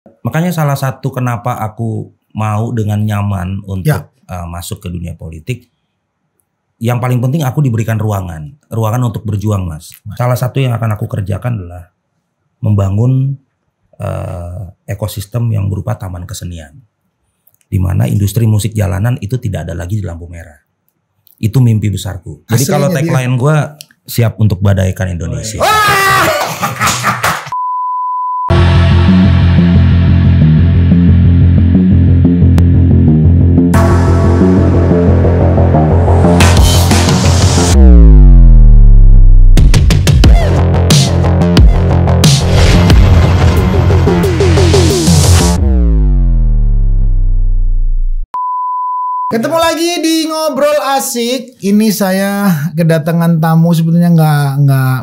Makanya salah satu kenapa aku mau dengan nyaman untuk masuk ke dunia politik, yang paling penting aku diberikan ruangan untuk berjuang, Mas. Salah satu yang akan aku kerjakan adalah membangun ekosistem yang berupa taman kesenian, di mana industri musik jalanan itu tidak ada lagi di lampu merah. Itu mimpi besarku. Jadi kalau tagline gue, siap untuk badaikan Indonesia. Ketemu lagi di Ngobrol Asik. Ini saya kedatangan tamu sebetulnya nggak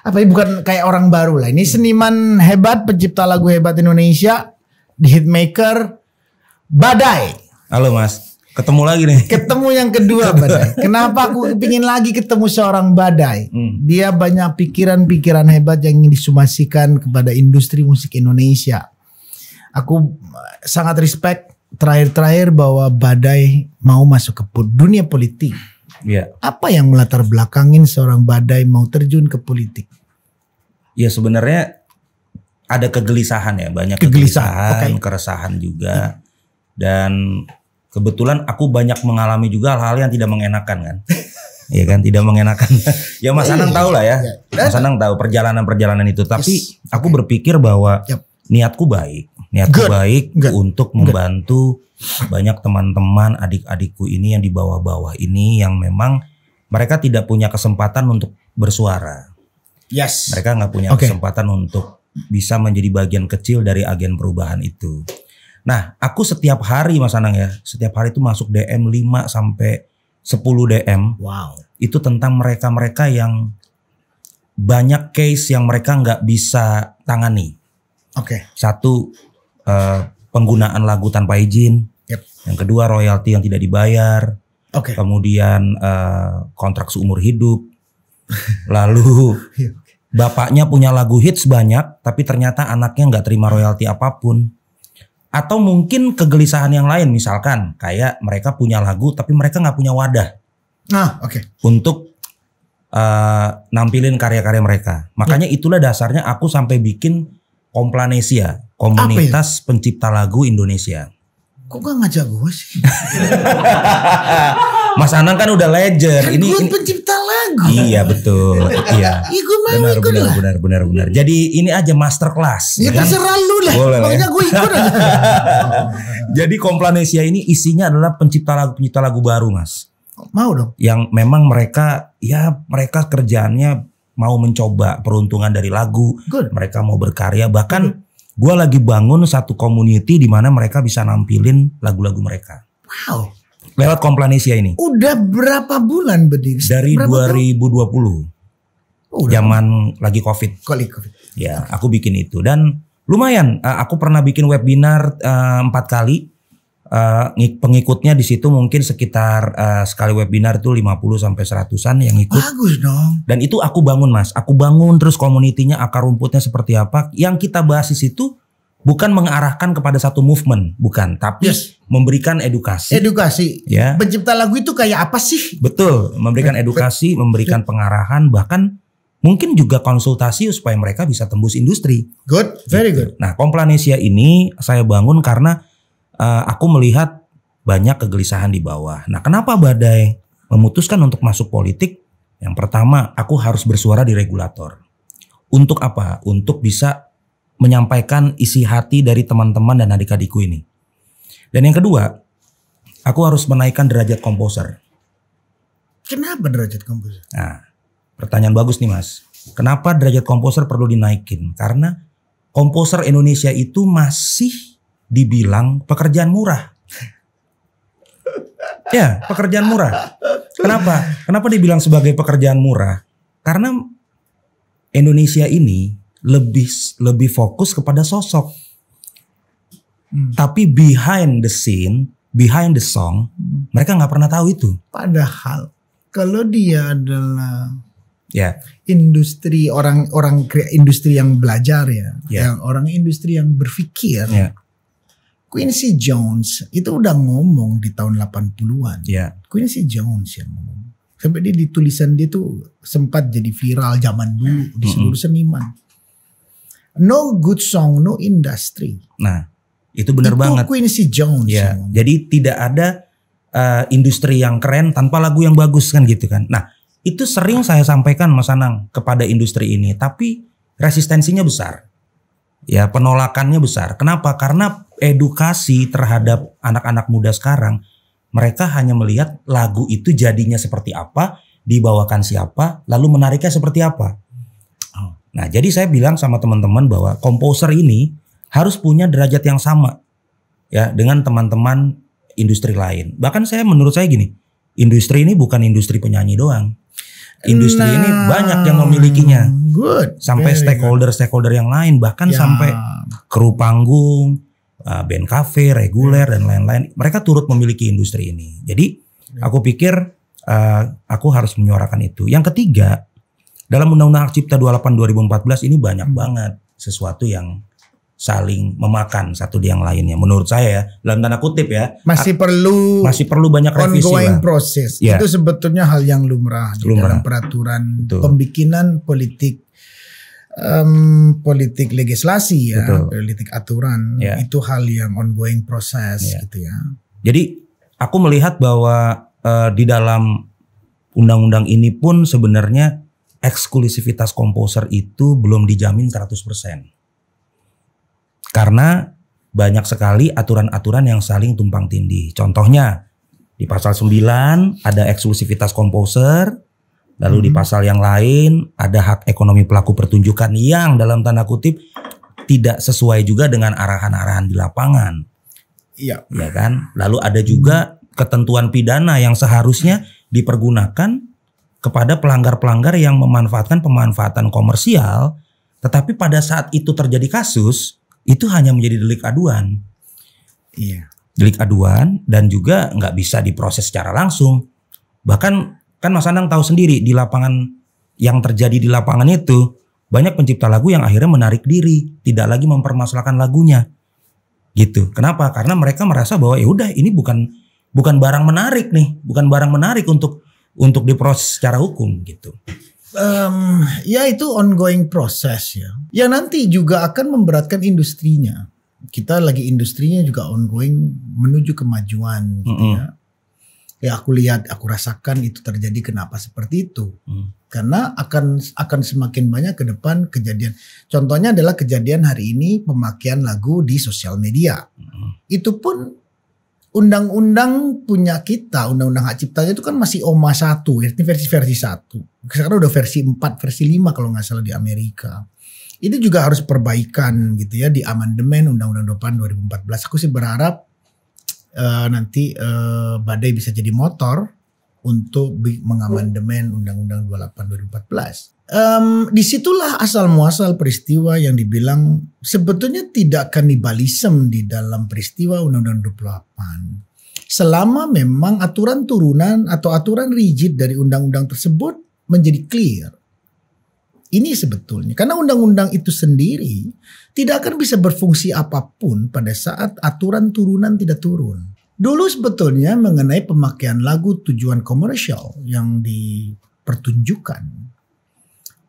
apa ya, bukan kayak orang baru lah. Ini seniman hebat, pencipta lagu hebat Indonesia, di hitmaker Badai. Halo Mas, ketemu lagi nih. Ketemu yang kedua Badai. Kenapa aku pingin lagi ketemu seorang Badai? Dia banyak pikiran-pikiran hebat yang ingin disumasikan kepada industri musik Indonesia. Aku sangat respect terakhir bahwa Badai mau masuk ke dunia politik. Iya. Apa yang melatar belakangin seorang Badai mau terjun ke politik? Ya sebenarnya ada kegelisahan ya, banyak kegelisahan, keresahan juga. Dan kebetulan aku banyak mengalami juga hal-hal yang tidak mengenakan kan. Iya kan, tidak mengenakan. Ya Mas Anang tahu lah ya. Mas Anang tahu perjalanan-perjalanan itu. Tapi aku berpikir bahwa niatku baik. Untuk membantu banyak teman-teman adik-adikku ini yang di bawah-bawah ini yang memang mereka tidak punya kesempatan untuk bersuara. Yes. Mereka nggak punya kesempatan untuk bisa menjadi bagian kecil dari agen perubahan itu. Nah, aku setiap hari Mas Anang ya, setiap hari itu masuk DM 5 sampai 10 DM. Wow. Itu tentang mereka-mereka yang banyak case yang mereka nggak bisa tangani. Satu, penggunaan lagu tanpa izin. Yang kedua, royalti yang tidak dibayar. Kemudian kontrak seumur hidup. Lalu bapaknya punya lagu hits banyak, tapi ternyata anaknya nggak terima royalti apapun. Atau mungkin kegelisahan yang lain, misalkan kayak mereka punya lagu tapi mereka nggak punya wadah untuk nampilin karya-karya mereka. Makanya itulah dasarnya aku sampai bikin Komplanesia, komunitas pencipta lagu Indonesia. Kok gak ngajak gue sih? Mas Anang kan udah legend. Kan ini pencipta lagu. Iya betul. Iya. Gue mau ikut lah. Benar. Jadi ini aja masterclass. Ya terserah lu lah. Pokoknya gue ikut aja. Jadi Komplanesia ini isinya adalah pencipta lagu baru Mas. Mau dong. Yang memang mereka kerjaannya mau mencoba peruntungan dari lagu. Mereka mau berkarya. Bahkan gue lagi bangun satu community di mana mereka bisa nampilin lagu-lagu mereka. Wow. Lewat Komplanesia ini. Udah berapa bulan berdiri? Dari 2020. Zaman lagi COVID. Ya, aku bikin itu. Dan lumayan. Aku pernah bikin webinar 4 kali. Pengikutnya di situ mungkin sekitar sekali webinar itu 50 sampai 100-an yang ikut. Bagus dong. Dan itu aku bangun Mas. Aku bangun terus komunitinya, akar rumputnya seperti apa. Yang kita bahas di situ bukan mengarahkan kepada satu movement, bukan, tapi memberikan edukasi. Ya. Pencipta lagu itu kayak apa sih? Betul, memberikan edukasi, memberikan pengarahan, bahkan mungkin juga konsultasi supaya mereka bisa tembus industri. Good, very good. Nah, Komplanesia ini saya bangun karena aku melihat banyak kegelisahan di bawah. Nah, kenapa Badai memutuskan untuk masuk politik? Yang pertama, aku harus bersuara di regulator. Untuk apa? Untuk bisa menyampaikan isi hati dari teman-teman dan adik-adikku ini. Dan yang kedua, aku harus menaikkan derajat komposer. Kenapa derajat komposer? Nah, pertanyaan bagus nih Mas. Kenapa derajat komposer perlu dinaikin? Karena komposer Indonesia itu masih dibilang pekerjaan murah. Ya, pekerjaan murah. Kenapa? Kenapa dibilang sebagai pekerjaan murah? Karena Indonesia ini lebih fokus kepada sosok. Tapi behind the scene, behind the song, mereka nggak pernah tahu itu. Padahal kalau dia adalah Ya. Industri orang industri yang belajar yang orang industri yang berpikir. Quincy Jones itu udah ngomong di tahun 80-an. Quincy Jones yang ngomong. Sampai dia di tulisan dia tuh sempat jadi viral zaman dulu di seluruh seniman. No good song, no industry. Nah, itu benar banget. Itu Quincy Jones. Jadi tidak ada industri yang keren tanpa lagu yang bagus kan gitu kan. Nah, itu sering saya sampaikan Mas Anang kepada industri ini, tapi resistensinya besar. Ya, penolakannya besar. Kenapa? Karena edukasi terhadap anak-anak muda sekarang, mereka hanya melihat lagu itu jadinya seperti apa, dibawakan siapa, lalu menariknya seperti apa. Nah, jadi saya bilang sama teman-teman bahwa komposer ini harus punya derajat yang sama ya dengan teman-teman industri lain. Bahkan menurut saya gini, industri ini bukan industri penyanyi doang. Industri ini banyak yang memilikinya. Sampai stakeholder yang lain, bahkan sampai kru panggung, band cafe, reguler dan lain-lain. Mereka turut memiliki industri ini. Jadi aku pikir aku harus menyuarakan itu. Yang ketiga, dalam Undang-Undang Hak Cipta 28 2014 ini banyak banget sesuatu yang saling memakan satu di yang lainnya. Menurut saya ya, dalam tanda kutip ya, masih perlu banyak revisi ongoing proses. Itu sebetulnya hal yang lumrah di dalam peraturan pembikinan politik legislasi politik aturan. Itu hal yang ongoing proses gitu ya. Jadi aku melihat bahwa di dalam undang-undang ini pun sebenarnya eksklusivitas komposer itu belum dijamin 100%. Karena banyak sekali aturan-aturan yang saling tumpang tindih. Contohnya di pasal 9 ada eksklusivitas komposer. Lalu di pasal yang lain ada hak ekonomi pelaku pertunjukan yang dalam tanda kutip tidak sesuai juga dengan arahan-arahan di lapangan. Iya kan? Lalu ada juga ketentuan pidana yang seharusnya dipergunakan kepada pelanggar-pelanggar yang memanfaatkan pemanfaatan komersial. Tetapi pada saat itu terjadi kasus, itu hanya menjadi delik aduan. Delik aduan dan juga nggak bisa diproses secara langsung. Bahkan kan Mas Anang tahu sendiri di lapangan yang terjadi di lapangan itu banyak pencipta lagu yang akhirnya menarik diri, tidak lagi mempermasalahkan lagunya. Gitu. Kenapa? Karena mereka merasa bahwa ya udah ini bukan barang menarik nih, bukan barang menarik untuk diproses secara hukum gitu. Ya itu ongoing proses ya. Yang nanti juga akan memberatkan industrinya. Kita lagi industrinya juga ongoing menuju kemajuan gitu ya. Ya aku rasakan itu terjadi kenapa seperti itu. Karena akan semakin banyak ke depan kejadian. Contohnya adalah kejadian hari ini pemakaian lagu di sosial media. Itu pun undang-undang punya kita, undang-undang hak ciptanya itu kan masih OMA 1, ini versi 1. Sekarang udah versi 4, versi 5 kalau nggak salah di Amerika. Itu juga harus perbaikan gitu ya di amandemen Undang-Undang 28 2014. Aku sih berharap nanti Badai bisa jadi motor untuk mengamandemen Undang-Undang 28 2014. Disitulah asal muasal peristiwa yang dibilang sebetulnya tidak kanibalisme di dalam peristiwa Undang-Undang 28. Selama memang aturan turunan atau aturan rigid dari undang-undang tersebut menjadi clear. Ini sebetulnya karena undang-undang itu sendiri tidak akan bisa berfungsi apapun pada saat aturan turunan tidak turun. Dulu sebetulnya mengenai pemakaian lagu tujuan komersial yang dipertunjukkan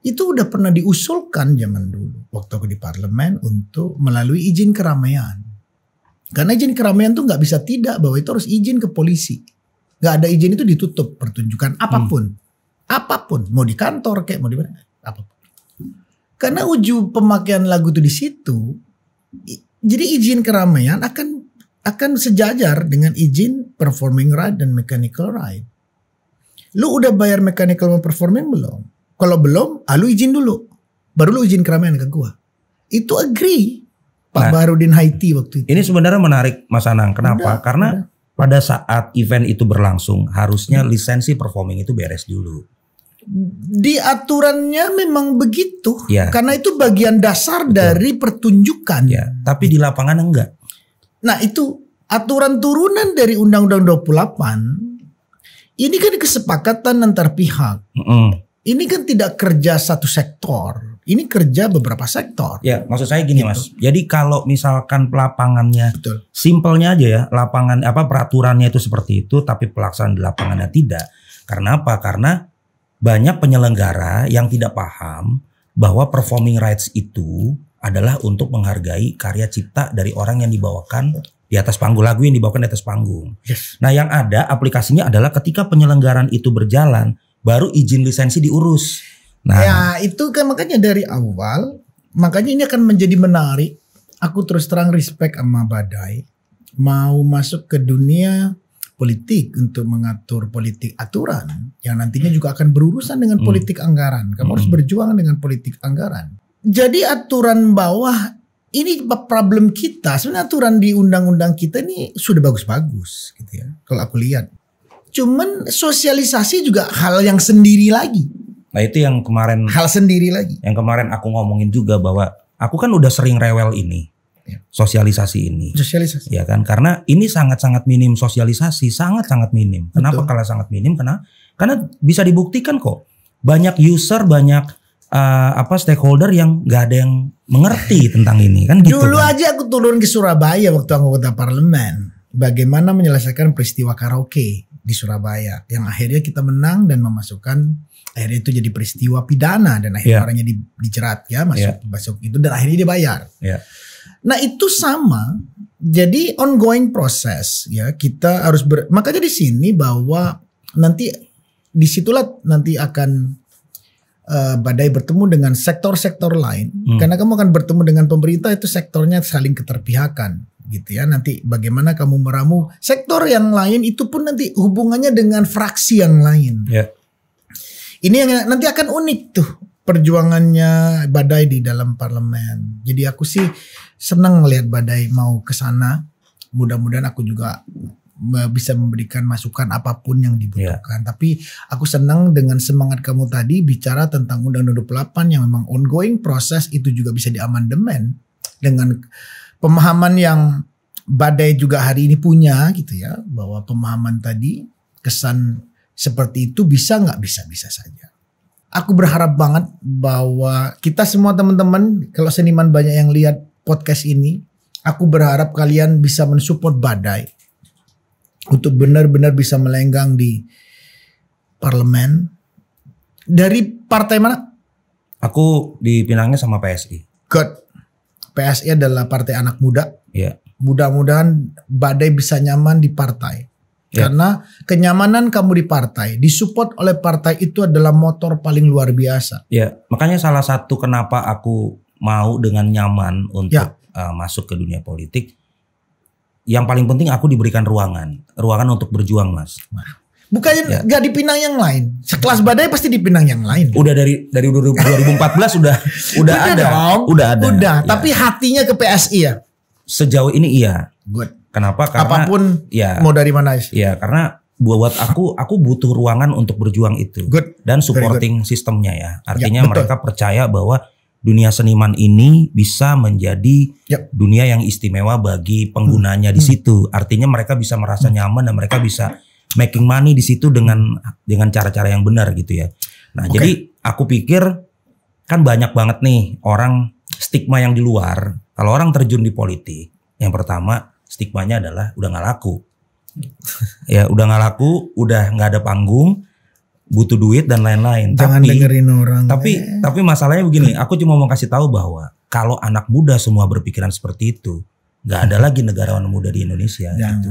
itu udah pernah diusulkan zaman dulu waktu aku di parlemen untuk melalui izin keramaian. Karena izin keramaian tuh nggak bisa tidak, bahwa itu harus izin ke polisi. Nggak ada izin itu ditutup pertunjukan apapun, apapun mau di kantor kayak mau di mana, apapun. Karena pemakaian lagu itu di situ, jadi izin keramaian akan sejajar dengan izin performing right dan mechanical right. Lu udah bayar mechanical sama performing belum? Kalau belum, lu izin dulu. Baru lu izin keramaian ke gua. Itu agree Pak Baharudin Haiti waktu itu. Ini sebenarnya menarik Mas Anang. Kenapa? Karena pada saat event itu berlangsung harusnya lisensi performing itu beres dulu. Di aturannya memang begitu. Karena itu bagian dasar dari pertunjukan. Tapi di lapangan enggak. Nah itu aturan turunan dari Undang-Undang 28. Ini kan kesepakatan antar pihak. ini kan tidak kerja satu sektor, ini kerja beberapa sektor. Ya, maksud saya gini, gitu. Mas. Jadi kalau misalkan lapangannya, simpelnya aja ya, lapangan peraturannya itu seperti itu, tapi pelaksanaan di lapangannya tidak. Karena apa? Karena banyak penyelenggara yang tidak paham bahwa performing rights itu adalah untuk menghargai karya cipta dari orang yang dibawakan di atas panggung, lagu yang dibawakan di atas panggung. Yes. Nah, yang ada aplikasinya adalah ketika penyelenggaraan itu berjalan, baru izin lisensi diurus. Nah, ya itu kan makanya dari awal, makanya ini akan menjadi menarik. Aku terus terang respect sama Badai, mau masuk ke dunia politik untuk mengatur politik aturan yang nantinya juga akan berurusan dengan politik anggaran. Kamu harus berjuang dengan politik anggaran. Jadi aturan bawah ini problem kita. Sebenarnya aturan di undang-undang kita ini sudah bagus-bagus gitu ya. Kalau aku lihat. Cuman sosialisasi juga hal yang sendiri lagi. Nah itu yang kemarin. Hal sendiri lagi. Yang kemarin aku ngomongin juga bahwa aku kan udah sering rewel ini. Ya. Sosialisasi ini. Sosialisasi. Ya kan. Karena ini sangat-sangat minim sosialisasi. Sangat-sangat minim. Kenapa kalau sangat minim? Karena bisa dibuktikan kok. Banyak user, banyak stakeholder yang nggak ada yang mengerti tentang ini kan gitu. Dulu kan. Aja aku turun ke Surabaya waktu anggota parlemen, bagaimana menyelesaikan peristiwa karaoke di Surabaya yang akhirnya kita menang dan memasukkan, akhirnya itu jadi peristiwa pidana dan akhirnya orangnya dijerat ya masuk itu dan akhirnya dibayar. Nah itu sama, jadi ongoing proses ya, kita harus makanya di sini bahwa nanti disitulah nanti akan Badai bertemu dengan sektor-sektor lain, karena kamu akan bertemu dengan pemerintah, itu sektornya saling keterpihakan gitu ya. Nanti bagaimana kamu meramu sektor yang lain, itu pun nanti hubungannya dengan fraksi yang lain. Ini yang nanti akan unik tuh perjuangannya Badai di dalam parlemen. Jadi aku sih senang ngelihat Badai mau ke sana. Mudah-mudahan aku juga bisa memberikan masukan apapun yang dibutuhkan. Tapi aku senang dengan semangat kamu tadi bicara tentang Undang-Undang 28 yang memang ongoing proses, itu juga bisa diamandemen dengan pemahaman yang Badai juga hari ini punya gitu ya, bahwa pemahaman tadi kesan seperti itu bisa nggak, bisa saja. Aku berharap banget bahwa kita semua teman-teman, kalau seniman banyak yang lihat podcast ini, aku berharap kalian bisa mensupport Badai untuk benar-benar bisa melenggang di parlemen. Dari partai mana? Aku dipinangnya sama PSI. Good. PSI adalah partai anak muda. Mudah-mudahan Badai bisa nyaman di partai. Karena kenyamanan kamu di partai, disupport oleh partai, itu adalah motor paling luar biasa. Makanya salah satu kenapa aku mau dengan nyaman untuk masuk ke dunia politik, yang paling penting aku diberikan ruangan untuk berjuang, Mas. Bukannya gak dipinang yang lain. Sekelas Badai pasti dipinang yang lain. Udah dari 2014 udah ada. Udah. Tapi hatinya ke PSI ya. Sejauh ini iya. Good. Kenapa? Karena apapun mau dari mana? Karena buat aku butuh ruangan untuk berjuang itu. Good. Dan supporting sistemnya ya. Artinya mereka percaya bahwa dunia seniman ini bisa menjadi dunia yang istimewa bagi penggunanya di situ. Artinya mereka bisa merasa nyaman dan mereka bisa making money di situ dengan cara-cara yang benar gitu ya. Nah, jadi aku pikir kan banyak banget nih orang stigma yang di luar. Kalau orang terjun di politik, yang pertama stigmanya adalah udah nggak laku. Udah nggak laku, udah nggak ada panggung, butuh duit dan lain-lain. Jangan dengerin orang. Tapi masalahnya begini, aku cuma mau kasih tahu bahwa kalau anak muda semua berpikiran seperti itu, nggak ada lagi negarawan muda di Indonesia. Gitu.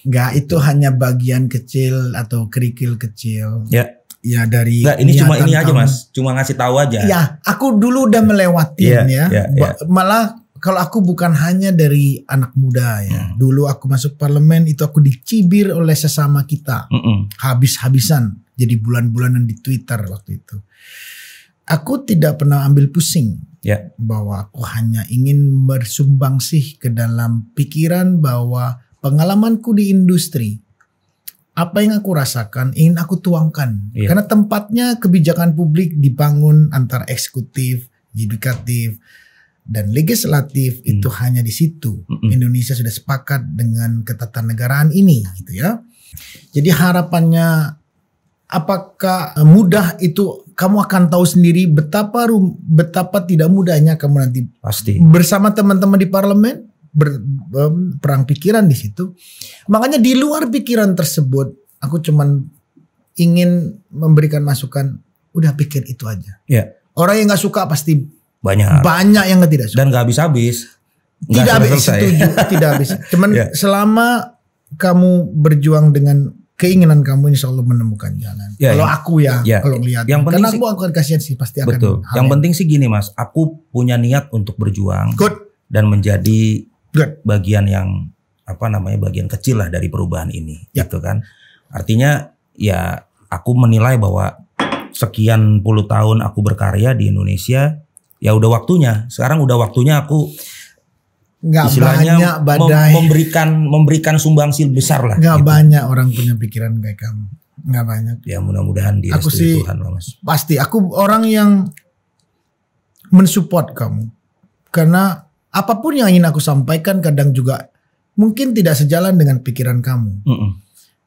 Nggak, itu hanya bagian kecil atau kerikil kecil. Ya dari. Nggak, ini cuma ini aja Mas, cuma ngasih tahu aja. Ya, aku dulu udah melewatin Malah kalau aku bukan hanya dari anak muda ya. Dulu aku masuk parlemen itu aku dicibir oleh sesama kita. Habis-habisan. Jadi bulan-bulanan di Twitter waktu itu. Aku tidak pernah ambil pusing. Bahwa aku hanya ingin bersumbangsih ke dalam pikiran bahwa pengalamanku di industri, apa yang aku rasakan ingin aku tuangkan. Karena tempatnya kebijakan publik dibangun antara eksekutif, yudikatif, dan legislatif itu hanya di situ. Indonesia sudah sepakat dengan ketatanegaraan ini gitu ya. Jadi harapannya apakah mudah itu kamu akan tahu sendiri betapa tidak mudahnya kamu nanti pasti bersama teman-teman di parlemen perang pikiran di situ. Makanya di luar pikiran tersebut, aku cuman ingin memberikan masukan. Udah pikir itu aja. Ya. Orang yang nggak suka pasti banyak yang tidak suka. Dan nggak habis-habis. Tidak habis, setuju. Tidak habis. Cuman selama kamu berjuang dengan keinginan kamu, insya Allah menemukan jalan. Kalau aku kalau lihat. Karena aku akan kasihan sih pasti akan. Betul. Yang penting sih gini Mas, aku punya niat untuk berjuang. Dan menjadi bagian yang bagian kecil lah dari perubahan ini, gitu kan. Artinya ya aku menilai bahwa sekian puluh tahun aku berkarya di Indonesia, ya udah waktunya. Sekarang udah waktunya aku istilahnya memberikan sumbangsi besar lah. Gak gitu. Banyak orang punya pikiran kayak kamu. Gak banyak. Ya mudah-mudahan direstui Tuhan lah Mas. Pasti aku orang yang mensupport kamu. Karena apapun yang ingin aku sampaikan kadang juga mungkin tidak sejalan dengan pikiran kamu.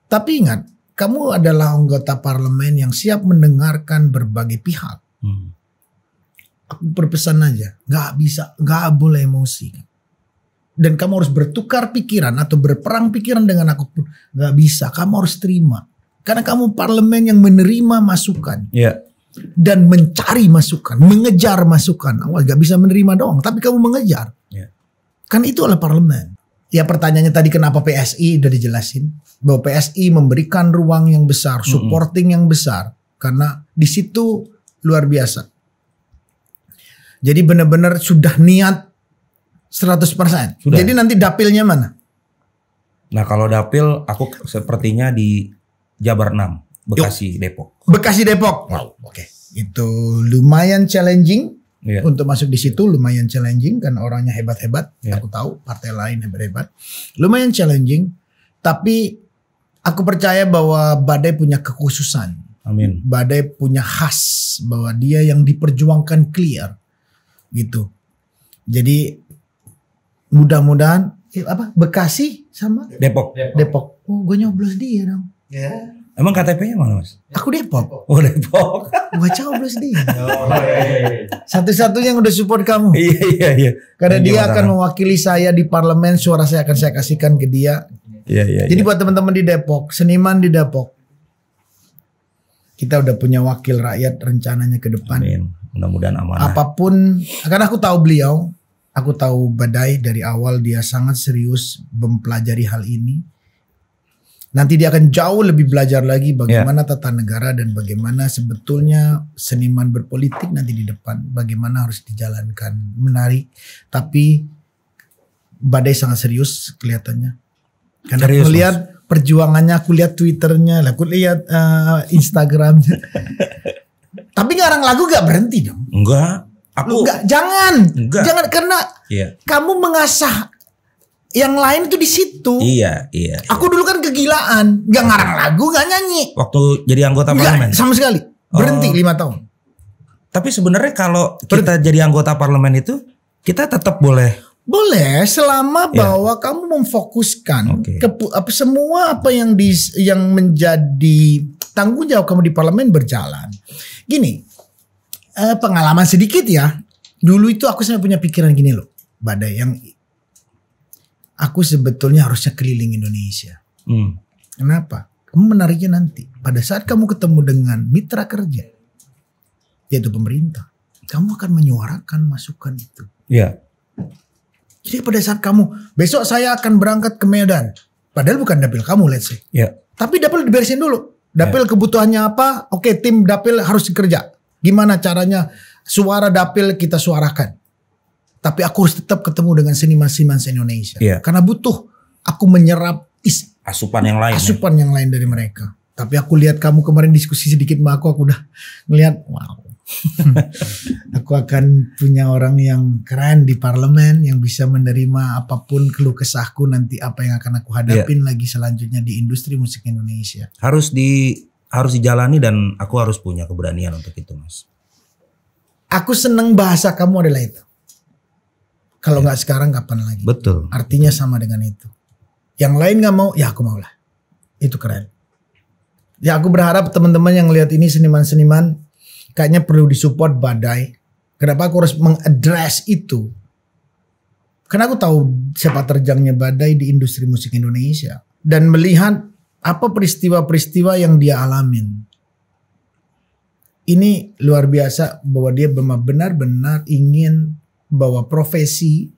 Tapi ingat, kamu adalah anggota parlemen yang siap mendengarkan berbagai pihak. Aku berpesan aja, gak boleh emosi. Dan kamu harus bertukar pikiran atau berperang pikiran dengan aku pun gak bisa. Kamu harus terima, karena kamu parlemen yang menerima masukan dan mencari masukan, mengejar masukan. Gak bisa menerima doang, tapi kamu mengejar. Kan itu adalah parlemen. Ya pertanyaannya tadi kenapa PSI udah dijelasin. Bahwa PSI memberikan ruang yang besar, supporting yang besar. Karena di situ luar biasa. Jadi benar-benar sudah niat 100%. Jadi nanti dapilnya mana? Nah kalau dapil aku sepertinya di Jabar 6, Bekasi, Depok. Bekasi, Depok. Wow, oke. Itu lumayan challenging. Untuk masuk di situ lumayan challenging kan orangnya hebat-hebat. Aku tahu partai lain hebat-hebat. Lumayan challenging. Tapi aku percaya bahwa Badai punya kekhususan. Amin. Badai punya khas bahwa dia yang diperjuangkan clear. Gitu. Jadi mudah-mudahan Bekasi sama Depok. Oh, gue nyoblos dia dong. Emang KTP-nya mana Mas? Aku Depok. Oh Depok. Gue coblos dia. Satu-satunya yang udah support kamu. Iya. Karena dia akan mewakili saya di parlemen. Suara saya akan saya kasihkan ke dia. Jadi buat teman-teman di Depok, seniman di Depok, kita udah punya wakil rakyat rencananya ke depan. Amin. Mudah-mudahan amanah. Apapun, karena aku tahu beliau, aku tahu Badai dari awal dia sangat serius mempelajari hal ini. Nanti dia akan jauh lebih belajar lagi bagaimana tata negara dan bagaimana sebetulnya seniman berpolitik nanti di depan. Bagaimana harus dijalankan. Menarik. Tapi Badai sangat serius kelihatannya. Karena aku lihat perjuangannya, aku lihat Twitternya, aku lihat Instagramnya. Tapi ngarang lagu gak berhenti dong. Enggak. Jangan karena kamu mengasah yang lain tuh di situ. Iya. Aku dulu kan kegilaan, gak ngarang lagu, gak nyanyi. Waktu jadi anggota parlemen? Sama sekali. Berhenti 5 tahun. Tapi sebenarnya kalau kita jadi anggota parlemen itu, kita tetap boleh. Boleh, selama bahwa kamu memfokuskan semua apa yang menjadi tanggung jawab kamu di parlemen berjalan. Gini, pengalaman sedikit ya. Dulu itu aku sampai punya pikiran gini loh, Badai, yang aku sebetulnya harusnya keliling Indonesia. Kenapa? Kamu menariknya nanti. Pada saat kamu ketemu dengan mitra kerja, yaitu pemerintah, kamu akan menyuarakan masukan itu. Iya. Jadi pada saat kamu, besok saya akan berangkat ke Medan. Padahal bukan dapil kamu, let's say. Iya. Tapi dapil diberesin dulu. Dapil kebutuhannya apa? Oke, tim dapil harus bekerja. Gimana caranya suara dapil kita suarakan. Tapi aku harus tetap ketemu dengan seniman-seniman se-Indonesia. Karena butuh aku menyerap asupan yang lain. Asupan yang lain dari mereka. Tapi aku lihat kamu kemarin diskusi sedikit sama aku udah ngelihat, wow. Aku akan punya orang yang keren di parlemen yang bisa menerima apapun keluh kesahku nanti apa yang akan aku hadapin lagi selanjutnya di industri musik Indonesia. Harus dijalani dan aku harus punya keberanian untuk itu, Mas. Aku seneng bahasa kamu adalah itu. Kalau nggak sekarang kapan lagi? Betul. Artinya sama dengan itu. Yang lain nggak mau, ya aku mau lah. Itu keren. Ya aku berharap teman-teman yang lihat ini seniman-seniman, kayaknya perlu disupport Badai. Kenapa aku harus mengadres itu? Karena aku tahu sepak terjangnya Badai di industri musik Indonesia. Dan melihat apa peristiwa-peristiwa yang dia alamin. Ini luar biasa bahwa dia benar-benar ingin bahwa profesi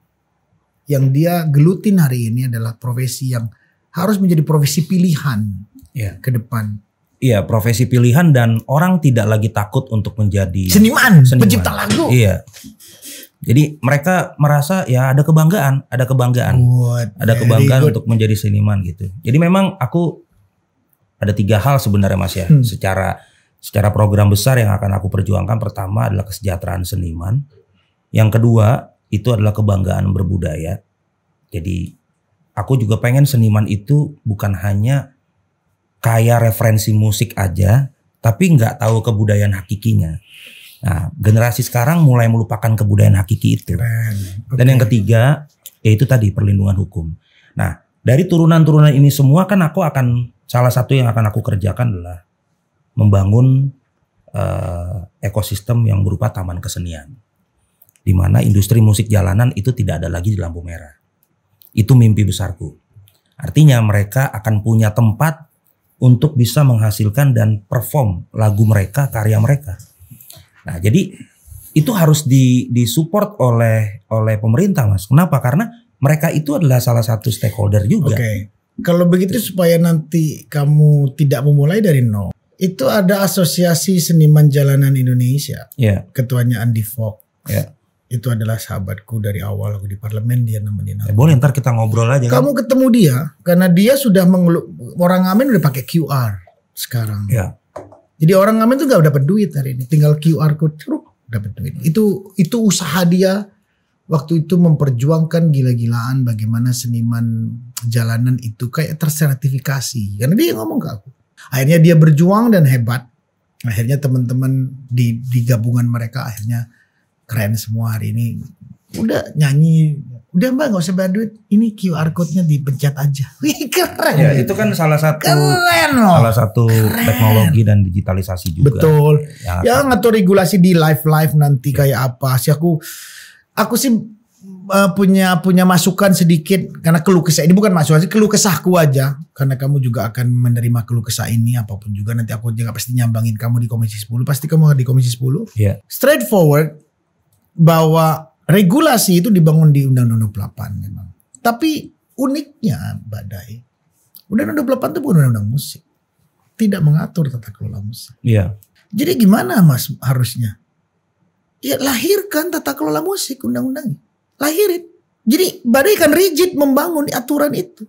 yang dia gelutin hari ini adalah profesi yang harus menjadi profesi pilihan ke depan. Iya, profesi pilihan dan orang tidak lagi takut untuk menjadi seniman. Pencipta lagu. Iya. Jadi mereka merasa ya ada kebanggaan untuk menjadi seniman gitu. Jadi memang aku ada 3 hal sebenarnya Mas ya, secara program besar yang akan aku perjuangkan. Pertama adalah kesejahteraan seniman. Yang kedua itu adalah kebanggaan berbudaya. Jadi aku juga pengen seniman itu bukan hanya kaya referensi musik aja, tapi nggak tahu kebudayaan hakikinya. Nah, generasi sekarang mulai melupakan kebudayaan hakiki itu. Dan yang ketiga, yaitu tadi perlindungan hukum. Nah, dari turunan-turunan ini semua kan salah satu yang akan aku kerjakan adalah membangun ekosistem yang berupa taman kesenian. Di mana industri musik jalanan itu tidak ada lagi di lampu merah. Itu mimpi besarku. Artinya mereka akan punya tempat untuk bisa menghasilkan dan perform lagu mereka, karya mereka. Nah, jadi itu harus disupport oleh pemerintah, Mas. Kenapa? Karena mereka itu adalah salah satu stakeholder juga. Oke. Kalau begitu supaya nanti kamu tidak memulai dari nol, itu ada Asosiasi Seniman Jalanan Indonesia. Ketuanya Andi Fogg. Itu adalah sahabatku dari awal aku di parlemen, dia nemenin aku. Boleh ntar kita ngobrol aja. Kamu ketemu dia karena dia sudah orang ngamen udah pakai QR sekarang. Jadi orang ngamen tuh gak dapat duit hari ini, tinggal QR code dapat duit. Itu usaha dia waktu itu memperjuangkan gila-gilaan bagaimana seniman jalanan itu kayak tersertifikasi. Karena dia ngomong ke aku. Akhirnya dia berjuang dan hebat. Akhirnya teman-teman di gabungan mereka akhirnya keren semua hari ini. Udah nyanyi, udah Mbak gak usah bayar duit, ini QR code-nya dipencet aja. Wih, keren. Ya, itu kan salah satu teknologi dan digitalisasi juga. Betul. Ya ngatur regulasi di live nanti kayak apa sih. Aku sih punya masukan sedikit karena keluh kesah ini bukan masukan sih, keluh kesahku aja. Karena kamu juga akan menerima keluh kesah ini apapun juga, nanti aku juga pasti nyambangin kamu di Komisi 10. Pasti kamu di Komisi 10. Straightforward bahwa regulasi itu dibangun di Undang-Undang 28 memang. Tapi uniknya Badai, Undang-Undang 28 itu bukan undang-undang musik. Tidak mengatur tata kelola musik. Jadi gimana Mas harusnya? Ya lahirkan tata kelola musik undang-undangnya. Lahirin. Jadi Badai kan rigid membangun aturan itu.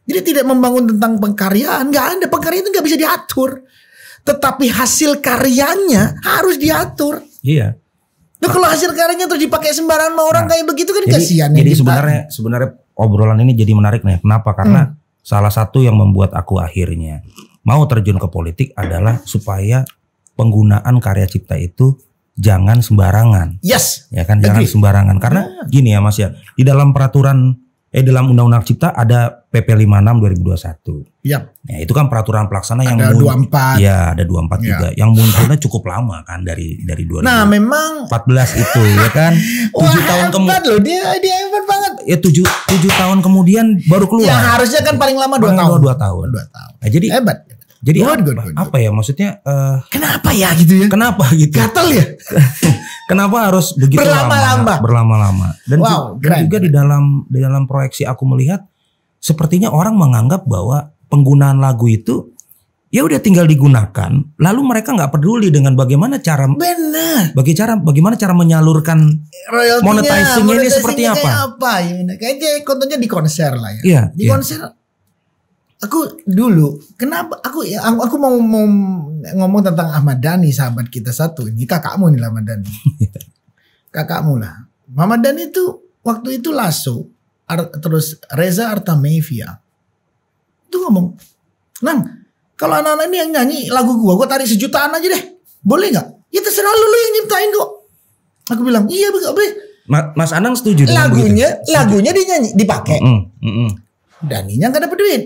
Jadi tidak membangun tentang pengkaryaan. Gak ada, pengkaryaan itu gak bisa diatur. Tetapi hasil karyanya harus diatur. Nah, kalau hasil karyanya terus dipakai sembarangan sama orang kayak begitu kan kasihan. Jadi sebenarnya obrolan ini jadi menarik nih. Kenapa? Karena salah satu yang membuat aku akhirnya mau terjun ke politik adalah supaya penggunaan karya cipta itu jangan sembarangan. Ya kan, jangan sembarangan. Karena gini ya Mas ya, di dalam peraturan dalam Undang-Undang Cipta ada PP 56 2021. Ya itu kan peraturan pelaksana yang ada 24. Ya ada 24 juga. Yang munculnya cukup lama kan dari 2014 Nah memang itu ya kan. 7 tahun kemudian loh, dia hebat banget. Ya 7 tahun kemudian baru keluar. Ya harusnya kan paling lama 2 tahun. 2 tahun. Nah, jadi hebat. Jadi apa ya maksudnya? Kenapa ya gitu ya? Kenapa gitu? Gatel ya? Kenapa harus begitu berlama-lama? Dan juga di dalam proyeksi aku melihat sepertinya orang menganggap bahwa penggunaan lagu itu ya udah tinggal digunakan, lalu mereka nggak peduli dengan bagaimana cara bagaimana cara menyalurkan monetizing-nya ini seperti apa? Kayaknya contohnya di konser lah ya. Di konser. Aku dulu, kenapa aku mau ngomong tentang Ahmad Dhani, sahabat kita satu ini, kakakmu nih Ahmad Dhani, kakakmu lah. Ahmad Dhani itu waktu itu Lasso, terus Reza Artamevia, itu ngomong, Nang, kalau anak-anak ini yang nyanyi lagu gua tarik 1 jutaan aja deh, boleh nggak? Ya terserah lu yang nyiptain kok. Aku bilang iya boleh. Mas Anang setuju dengan lagunya dinyanyi, dipakai. Dhaninya nggak dapet duit.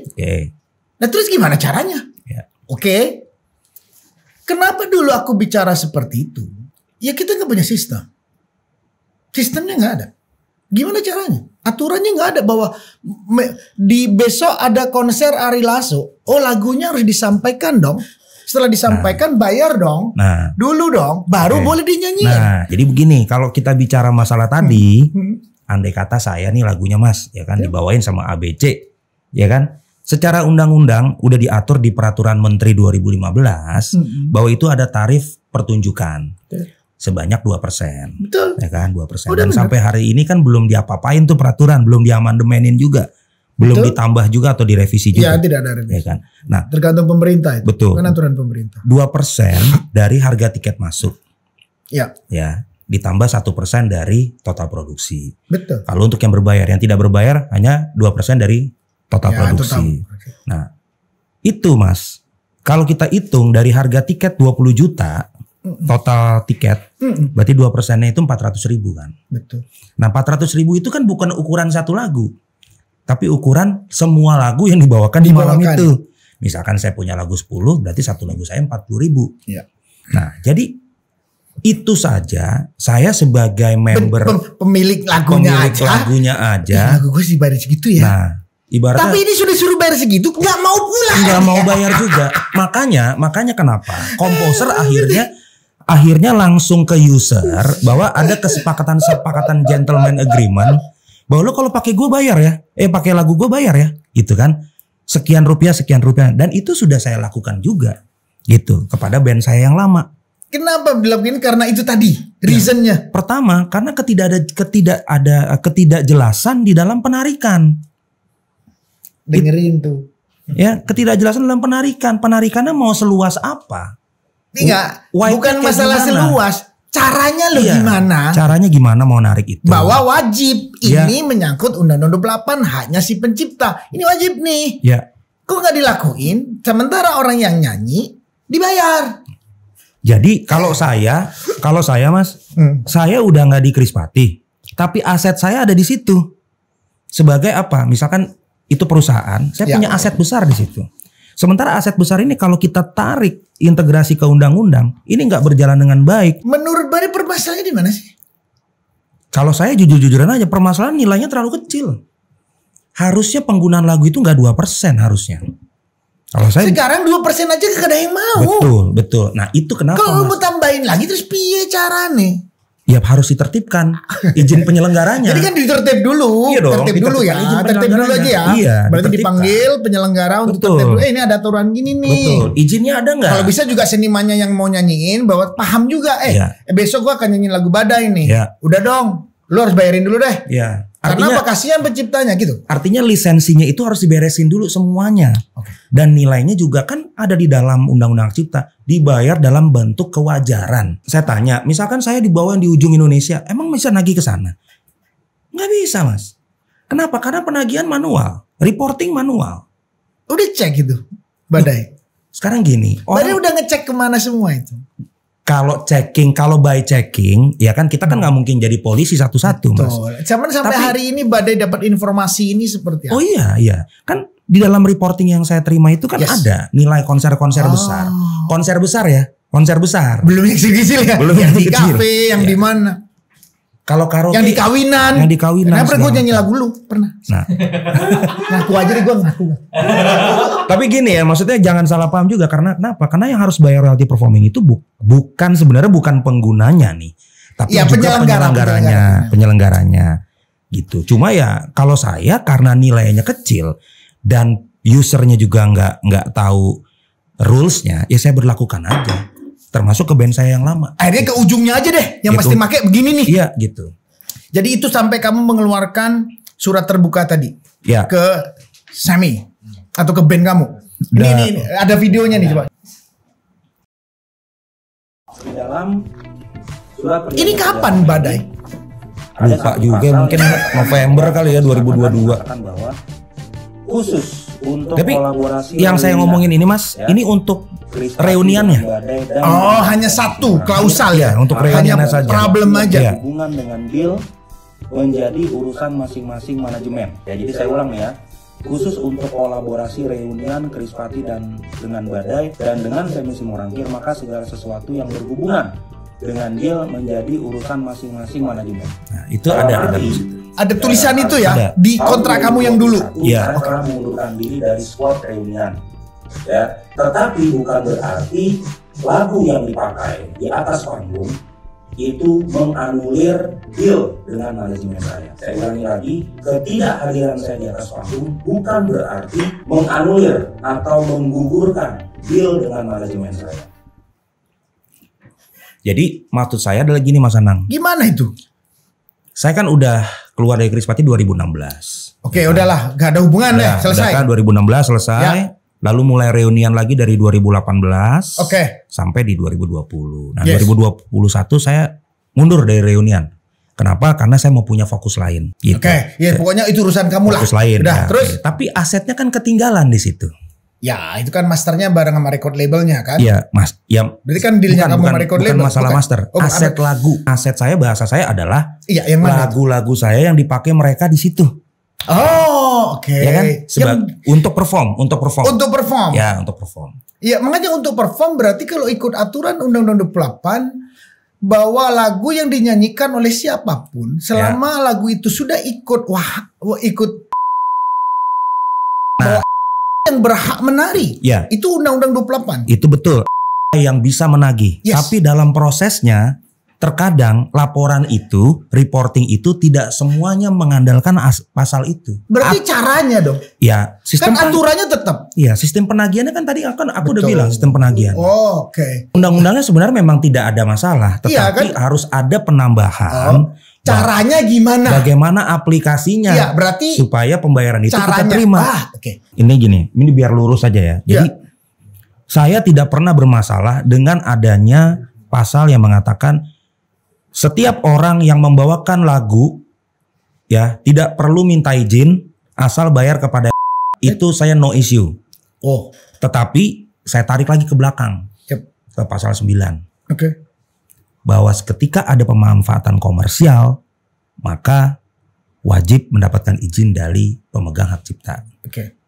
Nah terus gimana caranya? Oke. Kenapa dulu aku bicara seperti itu? Ya kita nggak punya sistem. Sistemnya nggak ada. Gimana caranya? Aturannya nggak ada bahwa di besok ada konser Ari Lasso. Oh lagunya harus disampaikan dong. Setelah disampaikan bayar dong. Nah, dulu dong, baru boleh dinyanyiin. Nah, jadi begini, kalau kita bicara masalah tadi, andai kata saya nih lagunya Mas, ya kan dibawain sama ABC, ya kan? Secara undang-undang udah diatur di Peraturan Menteri 2015 bahwa itu ada tarif pertunjukan sebanyak 2%. Betul. Ya kan, 2%. Dan sampai hari ini kan belum diapa-apain tuh peraturan, belum diamandemenin juga. Belum ditambah juga atau direvisi juga. Ya, tidak ada revisi. Ya kan? Nah, tergantung pemerintah itu. Betul. Kan aturan pemerintah. 2% dari harga tiket masuk. Ya. Ya, ditambah 1% dari total produksi. Betul. Kalau untuk yang berbayar, yang tidak berbayar hanya 2% dari total produksi. Nah, itu Mas. Kalau kita hitung dari harga tiket 20 juta total tiket, berarti 2%-nya itu 400.000 kan. Betul. Nah, 400.000 itu kan bukan ukuran satu lagu, tapi ukuran semua lagu yang dibawakan di malam itu. Misalkan saya punya lagu 10, berarti satu lagu saya 40.000. Ya. Nah, jadi itu saja saya sebagai member pemilik lagunya aja. Lagu gue sih bayar segitu ya. Nah, ibaratnya, tapi ini sudah suruh bayar segitu, nggak mau pulang. Nggak mau bayar juga. Makanya kenapa? Komposer akhirnya langsung ke user bahwa ada kesepakatan gentleman agreement bahwa lo kalau pakai gue bayar ya, pakai lagu gue bayar ya, gitu kan? Sekian rupiah, dan itu sudah saya lakukan juga, gitu, kepada band saya yang lama. Kenapa bilang begini? Karena itu tadi reasonnya. Pertama, karena ketidakjelasan di dalam penarikan. Dengerin tuh. Ya, ketidakjelasan dalam penarikan. Penarikannya mau seluas apa? Enggak, bukan masalah seluas. Caranya lo gimana? Caranya gimana mau narik itu? Bahwa wajib. Ini menyangkut Undang-Undang 28, haknya si pencipta. Ini wajib nih. Ya. Kok nggak dilakuin? Sementara orang yang nyanyi dibayar. Jadi kalau saya Mas, saya udah nggak di Krispati, tapi aset saya ada di situ. Sebagai apa? Misalkan itu perusahaan, saya punya aset besar di situ. Sementara aset besar ini kalau kita tarik integrasi ke undang-undang, ini nggak berjalan dengan baik. Menurut Bari permasalahannya di mana sih? Kalau saya jujur-jujuran aja, permasalahan nilainya terlalu kecil. Harusnya penggunaan lagu itu nggak 2% harusnya. Kalau saya sekarang 2% aja gak ada yang mau. Betul. Nah itu kenapa? Kalau mau tambahin lagi terus piye carane? Ya harus ditertibkan izin penyelenggaranya. Jadi kan ditertib dulu. Iya dong, tertib dulu ya. Tertib dulu aja ya. Iya, berarti dipanggil penyelenggara untuk tertib dulu. Ini ada aturan gini nih. Betul. Izinnya ada nggak? Kalau bisa juga senimannya yang mau nyanyiin bahwa paham juga. Besok gua akan nyanyiin lagu Badai nih. Ya. Udah dong. Lu harus bayarin dulu deh. Iya. Karena apa? Kasihan penciptanya gitu. Artinya lisensinya itu harus diberesin dulu semuanya. Dan nilainya juga kan ada di dalam Undang-Undang Cipta. Dibayar dalam bentuk kewajaran. Saya tanya, misalkan saya dibawa di ujung Indonesia, emang bisa nagih ke sana? Nggak bisa Mas. Kenapa? Karena penagihan manual. Reporting manual. Udah cek gitu Badai. Sekarang gini. Badai udah ngecek kemana semua itu? Kalau by checking, ya kan kita kan nggak mungkin jadi polisi satu-satu, Mas. Cuman sampai hari ini Badai dapat informasi ini seperti apa? Oh iya. Kan di dalam reporting yang saya terima itu kan ada nilai konser-konser besar. Konser besar ya, konser besar. Belum yang kecil ya? Belum yang di kafe, yang di mana? Kalau karaoke, yang di kawinan. Kenapa gue nyanyi lagu lu? Pernah. Nah. Ngaku aja deh gue ngaku. Tapi gini ya, maksudnya jangan salah paham juga. Karena kenapa? Karena yang harus bayar royalti performing itu sebenarnya bukan penggunanya nih. Tapi ya, juga penyelenggaranya. Gitu. Cuma ya kalau saya karena nilainya kecil dan usernya juga nggak tahu rulesnya, ya saya berlakukan aja. Termasuk ke band saya yang lama. Akhirnya ke ujungnya aja deh. Yang gitu. mesti pakai begini nih. Iya gitu. Jadi itu sampai kamu mengeluarkan surat terbuka tadi. Ya. Ke Sami. Atau ke band kamu. Ini ada videonya nih coba. Di dalam surat ini kapan Badai? Lupa juga mungkin November kali ya 2022. Bahwa khusus untuk tapi kolaborasi yang saya ngomongin ini Mas, ini untuk reuniannya. Oh, hanya satu klausal ya, untuk reuniannya saja. Problem aja. Hubungan dengan deal menjadi urusan masing-masing manajemen. Ya, jadi saya ulang nih ya. khusus untuk kolaborasi reunian Krispati dan dengan Badai dan dengan Semi Simorangkir, maka segala sesuatu yang berhubungan dengan deal menjadi urusan masing-masing manajemen. Nah, itu ada tulisan itu ya ada. Di kontrak kamu yang dulu. Iya. Saya telah mengundurkan diri dari squad reunian. Ya, tetapi bukan berarti lagu yang dipakai di atas panggung itu menganulir deal dengan manajemen saya. Saya ulangi lagi, ketidakhadiran saya di atas panggung bukan berarti menganulir atau menggugurkan deal dengan manajemen saya. Jadi maksud saya adalah gini Mas Anang. Gimana itu? Saya kan udah keluar dari Krispati 2016. Oke, udahlah, gak ada hubungan deh, selesai. Udah kan 2016 selesai. Ya. Lalu mulai reunian lagi dari 2018 sampai di 2020. Nah 2021 saya mundur dari reunian. Kenapa? Karena saya mau punya fokus lain. Gitu. Ya pokoknya itu urusan kamu lah. Fokus lain. Udah, ya. Terus? Tapi asetnya kan ketinggalan di situ. Ya itu kan masternya bareng sama record labelnya kan? Iya mas. Ya, berarti kan dealnya kamu sama record label. Bukan masalah master. Aset lagu. Aset saya, bahasa saya adalah lagu-lagu saya yang dipakai mereka di situ. Oh, oke. Ya kan? Untuk perform. Ya, untuk perform. Iya, makanya untuk perform berarti kalau ikut aturan Undang-Undang 28 bahwa lagu yang dinyanyikan oleh siapapun selama lagu itu sudah ikut yang berhak menari. Ya. Itu Undang-Undang 28. Itu betul. Yang bisa menagih. Tapi dalam prosesnya terkadang laporan itu, reporting itu tidak semuanya mengandalkan pasal itu. Berarti caranya dong. Ya, sistem kan aturannya tetap. Iya, sistem penagihannya kan tadi aku udah bilang sistem penagihan. Oh, oke. Undang-undangnya sebenarnya memang tidak ada masalah, tetapi harus ada penambahan. Caranya gimana? Bagaimana aplikasinya? Iya, berarti supaya pembayaran itu kita terima. Ini biar lurus saja ya. Jadi saya tidak pernah bermasalah dengan adanya pasal yang mengatakan setiap orang yang membawakan lagu ya tidak perlu minta izin asal bayar kepada itu saya no issue. Oh, tetapi saya tarik lagi ke belakang ke pasal 9. Bahwa ketika ada pemanfaatan komersial maka wajib mendapatkan izin dari pemegang hak cipta.